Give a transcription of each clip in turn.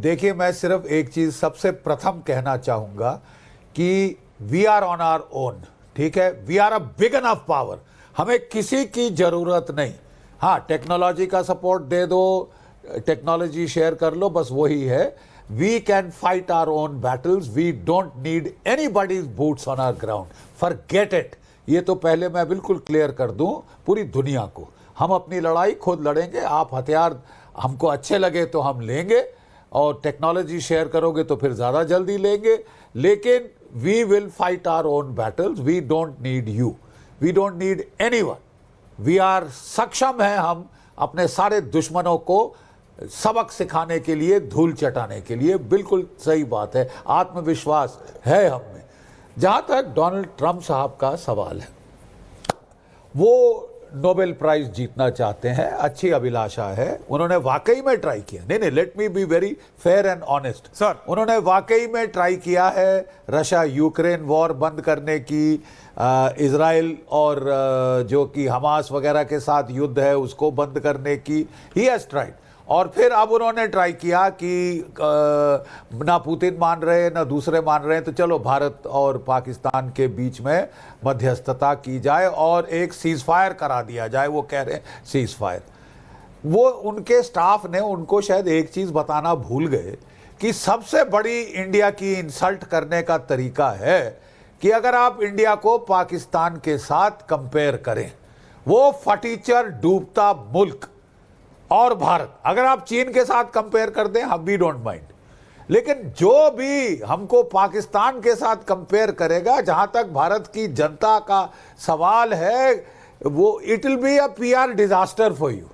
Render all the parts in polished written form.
देखिए, मैं सिर्फ एक चीज सबसे प्रथम कहना चाहूंगा कि we are on our own, ठीक है। We are a big enough power, हमें किसी की जरूरत नहीं। हाँ, टेक्नोलॉजी का सपोर्ट दे दो, टेक्नोलॉजी शेयर कर लो, बस वही है। We can fight our own battles, we don't need anybody's boots on our ground, forget it. ये तो पहले मैं बिल्कुल क्लियर कर दूं पूरी दुनिया को, हम अपनी लड़ाई खुद लड़ेंगे। आप हथियार हमको अच्छे लगे तो हम लेंगे, और टेक्नोलॉजी शेयर करोगे तो फिर ज़्यादा जल्दी लेंगे, लेकिन we will fight our own battles. We don't need you, we don't need anyone. We are सक्षम हैं हम अपने सारे दुश्मनों को सबक सिखाने के लिए, धूल चटाने के लिए। बिल्कुल सही बात है, आत्मविश्वास है हम में। जहाँ तक डोनाल्ड ट्रंप साहब का सवाल है, वो नोबेल प्राइज जीतना चाहते हैं, अच्छी अभिलाषा है, उन्होंने वाकई में ट्राई किया। नहीं, let me be very fair and honest sir, उन्होंने वाकई में ट्राई किया है रशिया यूक्रेन वॉर बंद करने की, इजराइल और जो कि हमास वगैरह के साथ युद्ध है उसको बंद करने की। He has tried. और फिर अब उन्होंने ट्राई किया कि ना पुतिन मान रहे ना दूसरे मान रहे, तो चलो भारत और पाकिस्तान के बीच में मध्यस्थता की जाए और एक सीज फायर करा दिया जाए। वो कह रहे हैं सीज फायर। वो उनके स्टाफ ने उनको शायद एक चीज़ बताना भूल गए कि सबसे बड़ी इंडिया की इंसल्ट करने का तरीका है कि अगर आप इंडिया को पाकिस्तान के साथ कंपेयर करें, वो फटीचर डूबता मुल्क, और भारत अगर आप चीन के साथ कंपेयर कर दें, हम वी डोंट माइंड, लेकिन जो भी हमको पाकिस्तान के साथ कंपेयर करेगा, जहां तक भारत की जनता का सवाल है, वो it will be a PR disaster for you.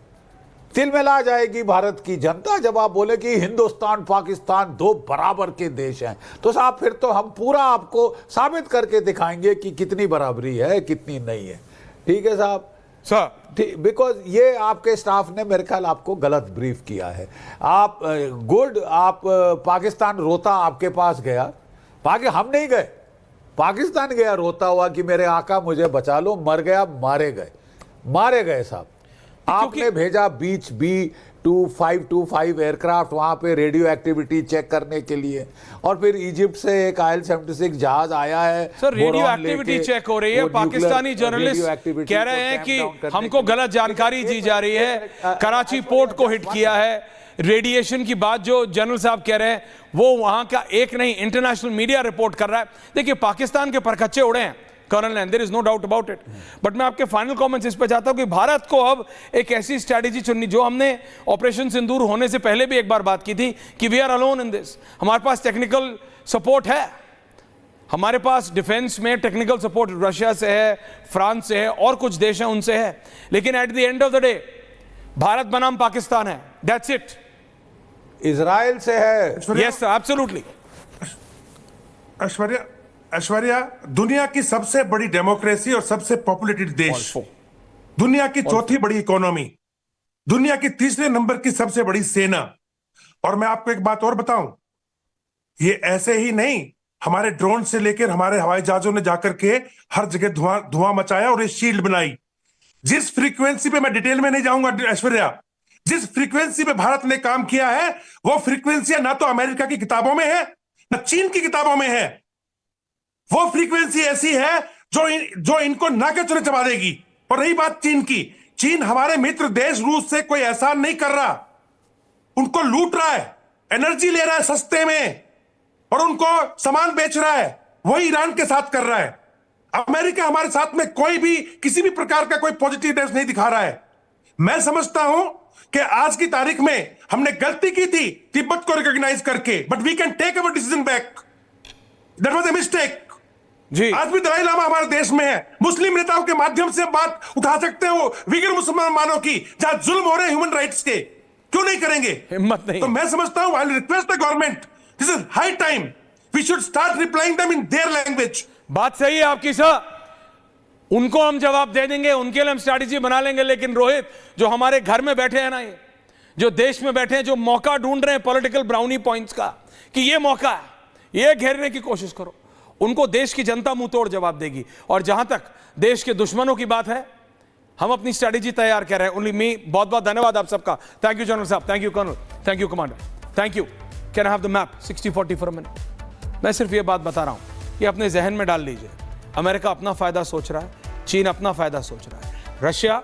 तिलमिला जाएगी भारत की जनता जब आप बोले कि हिंदुस्तान पाकिस्तान दो बराबर के देश हैं। तो साहब फिर तो हम पूरा आपको साबित करके दिखाएंगे कि कितनी बराबरी है, कितनी नहीं है। ठीक है साहब सर, बिकॉज ये आपके स्टाफ ने मेरे ख्याल आपको गलत ब्रीफ किया है। आप गुड, आप पाकिस्तान रोता आपके पास गया, हम नहीं गए, पाकिस्तान गया रोता हुआ कि मेरे आका मुझे बचा लो, मर गया, मारे गए साहब। आपने भेजा बीच B-2525 एयरक्राफ्ट वहां पे रेडियो एक्टिविटी चेक करने के लिए, और फिर इजिप्ट से एक IL-76 जहाज आया है। सर, रेडियो एक्टिविटी चेक हो रही है, पाकिस्तानी जर्नलिस्ट कह रहे हैं कि हमको गलत जानकारी दी जा रही है, कराची पोर्ट को हिट किया है। रेडिएशन की बात जो जनरल साहब कह रहे हैं वो वहां का एक नहीं, इंटरनेशनल मीडिया रिपोर्ट कर रहा है। देखिए, पाकिस्तान के परखच्चे उड़े हैं colonel, and there is no doubt about it. But मैं आपके फाइनल कमेंट्स इस पे चाहता हूं कि भारत को अब एक ऐसी स्ट्रैटेजी चुननी, जो हमने ऑपरेशन सिंदूर होने से पहले भी एक बार बात की थी कि we are alone in this. हमारे पास टेक्निकल सपोर्ट है, हमारे पास डिफेंस में टेक्निकल सपोर्ट रशिया से है, फ्रांस से है, और कुछ देश हैं उनसे है, लेकिन at the end of the day Bharat बनाम पाकिस्तान है, दैट्स इट। इजराइल से है, यस सर, एब्सोल्युटली। ऐश्वर्या, दुनिया की सबसे बड़ी डेमोक्रेसी और सबसे पॉपुलेटेड देश, दुनिया की चौथी बड़ी इकोनॉमी, दुनिया की तीसरे नंबर की सबसे बड़ी सेना। और मैं आपको एक बात और बताऊं, ये ऐसे ही नहीं, हमारे ड्रोन से लेकर हमारे हवाई जहाजों ने जाकर के हर जगह धुआं मचाया और ये शील्ड बनाई। जिस फ्रीक्वेंसी पे, मैं डिटेल में नहीं जाऊंगा ऐश्वर्या, जिस फ्रीक्वेंसी पे भारत ने काम किया है, वो फ्रीक्वेंसी ना तो अमेरिका की किताबों में है ना चीन की किताबों में है। वो फ्रीक्वेंसी ऐसी है जो इनको नाके चुने चबा देगी। और रही बात चीन की, चीन हमारे मित्र देश रूस से कोई एहसान नहीं कर रहा, उनको लूट रहा है, एनर्जी ले रहा है सस्ते में, और उनको सामान बेच रहा है। वही ईरान के साथ कर रहा है। अमेरिका हमारे साथ में कोई भी किसी भी प्रकार का कोई पॉजिटिवनेस नहीं दिखा रहा है। मैं समझता हूं कि आज की तारीख में हमने गलती की थी तिब्बत को रिकॉग्नाइज करके, but we can take our decision back. That was a mistake. जी, आज भी दलाई लामा हमारे देश में है, मुस्लिम नेताओं के माध्यम से बात उठा सकते हो विगर मुसलमानों की, जहां जुल्म हो रहे हैं ह्यूमन राइट्स के, क्यों नहीं करेंगे? हिम्मत नहीं। तो मैं समझता हूं, I request the government, this is high time, we should start replying them in their language. बात सही है आपकी सर, उनको हम जवाब दे देंगे, उनके लिए हम स्ट्रैटेजी बना लेंगे, लेकिन रोहित, जो हमारे घर में बैठे हैं ना, ये जो देश में बैठे हैं, जो मौका ढूंढ रहे हैं पॉलिटिकल ब्राउनी पॉइंट्स का, कि ये मौका है, ये घेरने की कोशिश करो, उनको देश की जनता मुंह तोड़ जवाब देगी। और जहां तक देश के दुश्मनों की बात है, हम अपनी स्ट्रैटेजी तैयार कर रहे हैं। ओनली मी, बहुत बहुत धन्यवाद आप सबका। थैंक यू जनरल साहब, thank you colonel, thank you commander, thank you. Can I have the map 60-40 for a minute? मैं सिर्फ ये बात बता रहा हूं, ये अपने जहन में डाल लीजिए। अमेरिका अपना फायदा सोच रहा है, चीन अपना फायदा सोच रहा है, रशिया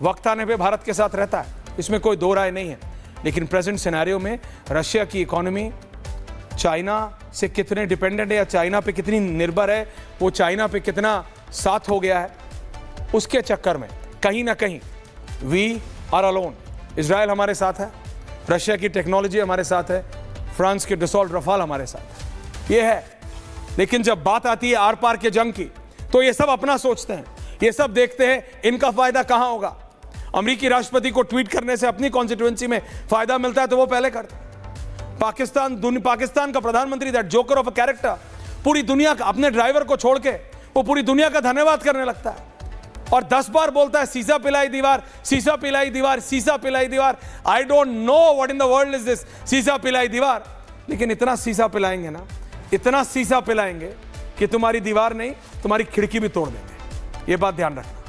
वक्त आने पे भारत के साथ रहता है, इसमें कोई दो राय नहीं है। लेकिन प्रेजेंट सिनेरियो में रशिया की इकोनॉमी चाइना से कितने डिपेंडेंट है या चाइना पे कितनी निर्भर है, वो चाइना पे कितना साथ हो गया है, उसके चक्कर में कहीं ना कहीं वी आर अलोन। इजराइल हमारे साथ है, रशिया की टेक्नोलॉजी हमारे साथ है, फ्रांस के डसॉल्ट रफाल हमारे साथ है, ये है। लेकिन जब बात आती है आर पार के जंग की, तो ये सब अपना सोचते हैं, ये सब देखते हैं इनका फायदा कहां होगा। अमेरिकी राष्ट्रपति को ट्वीट करने से अपनी कॉन्स्टिट्यूएंसी में फायदा मिलता है तो वो पहले करते हैं। पाकिस्तान का प्रधानमंत्री, that joker of a character, पूरी दुनिया का, अपने ड्राइवर को छोड़ के वो पूरी दुनिया का धन्यवाद करने लगता है और 10 बार बोलता है सीसा पिलाई दीवार, सीसा पिलाई दीवार, सीसा पिलाई दीवार। I don't know what in the world is this सीसा पिलाई दीवार। लेकिन इतना सीसा पिलाएंगे ना, इतना सीसा पिलाएंगे कि तुम्हारी दीवार नहीं, तुम्हारी खिड़की भी तोड़ देंगे। ये बात ध्यान रखना।